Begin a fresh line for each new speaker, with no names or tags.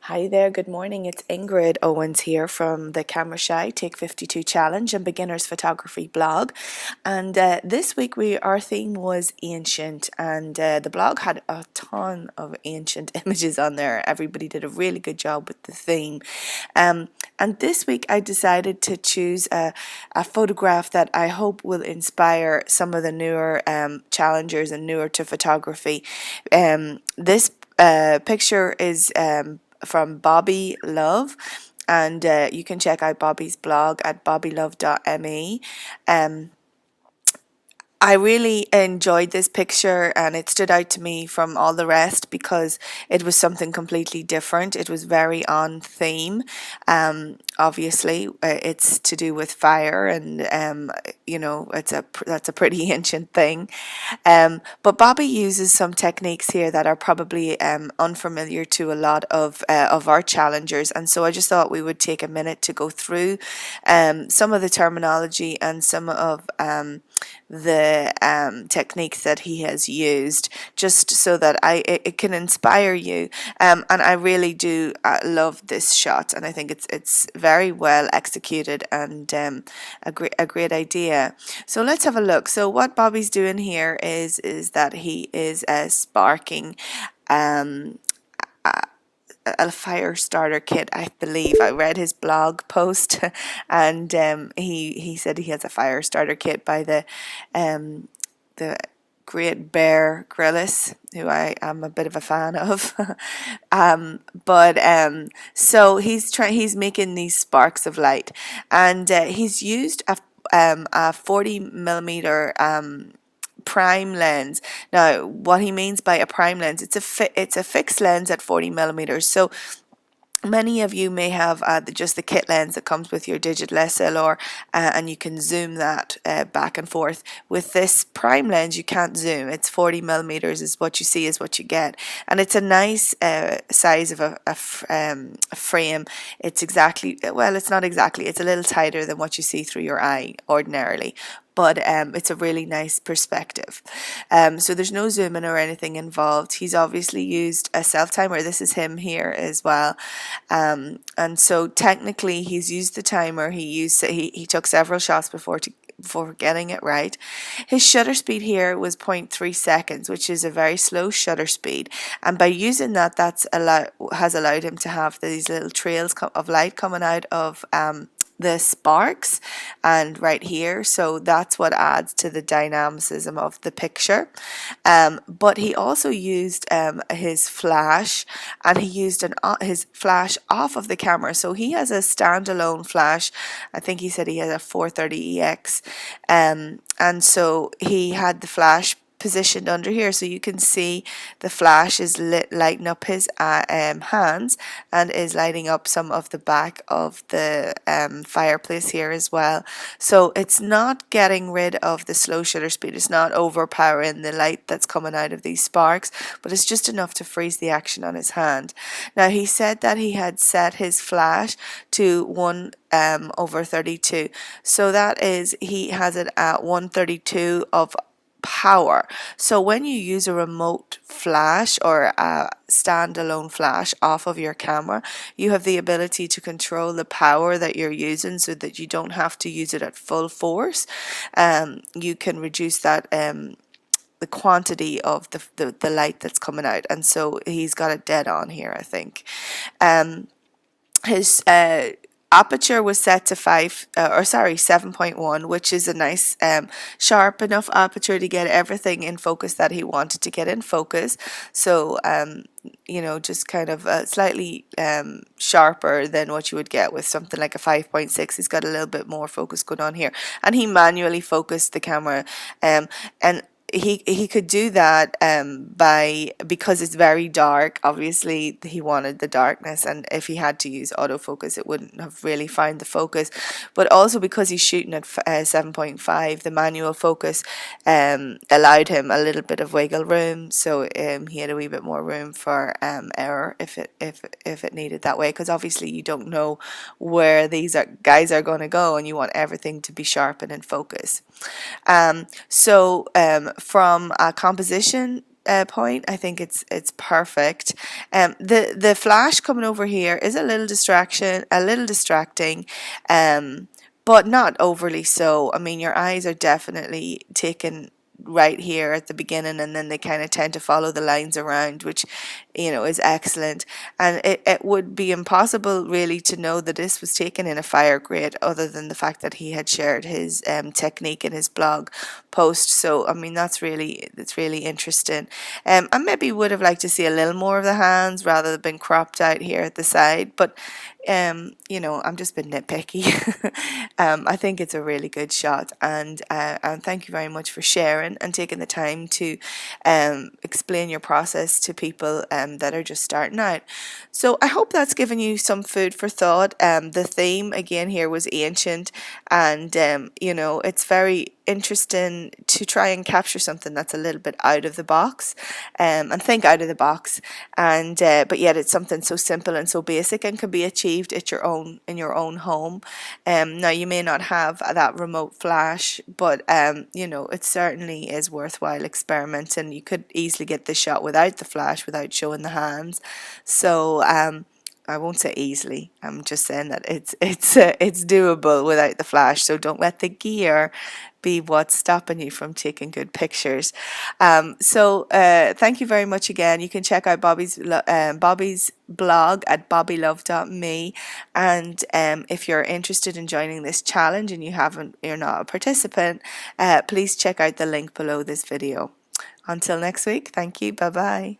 Hi there, good morning. It's Ingrid Owens here from the Camera Shy Take 52 Challenge and Beginners Photography blog. And this week our theme was ancient, and the blog had a ton of ancient images on there. Everybody did a really good job with the theme. And this week I decided to choose a photograph that I hope will inspire some of the newer challengers and newer to photography. This picture is from Bobby Love, and you can check out Bobby's blog at bobbylove.me. Um, I really enjoyed this picture, and it stood out to me from all the rest because it was something completely different. It was very on theme. Obviously, it's to do with fire, and that's a pretty ancient thing. But Bobby uses some techniques here that are probably unfamiliar to a lot of our challengers, and so I just thought we would take a minute to go through some of the terminology and some of the techniques that he has used, just so that it can inspire you. And I really do love this shot, and I think it's very well executed and a great idea. So let's have a look. So what Bobby's doing here is that he is sparking um, a fire starter kit. I believe I read his blog post, and he said he has a fire starter kit by the great Bear Grylls, who I am a bit of a fan of. But so he's making these sparks of light, and he's used a 40 millimeter prime lens. Now, what he means by a prime lens, it's a fixed lens at 40 millimeters. So many of you may have just the kit lens that comes with your digital SLR, and you can zoom that back and forth. With this prime lens, you can't zoom. It's 40 millimeters is what you see is what you get, and it's a nice size of a frame. It's exactly, well, it's not exactly. It's a little tighter than what you see through your eye ordinarily, but it's a really nice perspective. So there's no zooming or anything involved. He's obviously used a self-timer. This is him here as well. And so technically he's used the timer. He took several shots before getting it right. His shutter speed here was 0.3 seconds, which is a very slow shutter speed. And by using that, has allowed him to have these little trails of light coming out of the sparks and right here, so that's what adds to the dynamicism of the picture. But he also used his flash, and he used his flash off of the camera, so he has a standalone flash. I think he said he has a 430EX, and so he had the flash positioned under here, so you can see the flash is lighting up his hands, and is lighting up some of the back of the fireplace here as well. So it's not getting rid of the slow shutter speed, it's not overpowering the light that's coming out of these sparks, but it's just enough to freeze the action on his hand. Now, he said that he had set his flash to 1/32, so that is, he has it at 132 of power. So when you use a remote flash or a standalone flash off of your camera, you have the ability to control the power that you're using, so that you don't have to use it at full force. You can reduce that the quantity of the light that's coming out, and so he's got it dead on here, I think. His aperture was set to 7.1, which is a nice sharp enough aperture to get everything in focus that he wanted to get in focus. So just kind of slightly sharper than what you would get with something like a 5.6. He's got a little bit more focus going on here, and he manually focused the camera, and he could do that because it's very dark. Obviously, he wanted the darkness, and if he had to use autofocus, it wouldn't have really found the focus. But also because he's shooting at 7.5, the manual focus allowed him a little bit of wiggle room, so he had a wee bit more room for error if it needed that way. Because obviously you don't know where these guys are going to go, and you want everything to be sharp and in focus. So from a composition point, I think it's perfect. The flash coming over here is a little distracting, but not overly so. I mean, your eyes are definitely taken right here at the beginning, and then they kind of tend to follow the lines around, which is excellent. And it would be impossible really to know that this was taken in a fire grade, other than the fact that he had shared his technique in his blog post. So I mean, it's really interesting. I maybe would have liked to see a little more of the hands rather than been cropped out here at the side, but I'm just been nitpicky. I think it's a really good shot, and thank you very much for sharing and taking the time to explain your process to people that are just starting out. So I hope that's given you some food for thought. The theme again here was ancient, and it's very interesting to try and capture something that's a little bit out of the box, and think out of the box, and but yet it's something so simple and so basic and can be achieved at in your own home. Now you may not have that remote flash, but it certainly is worthwhile experimenting. You could easily get this shot without the flash, without showing the hands. So I won't say easily. I'm just saying that it's doable without the flash. So don't let the gear be what's stopping you from taking good pictures. Thank you very much again. You can check out Bobby's blog at bobbylove.me, and if you're interested in joining this challenge and you're not a participant, please check out the link below this video. Until next week, thank you. Bye bye.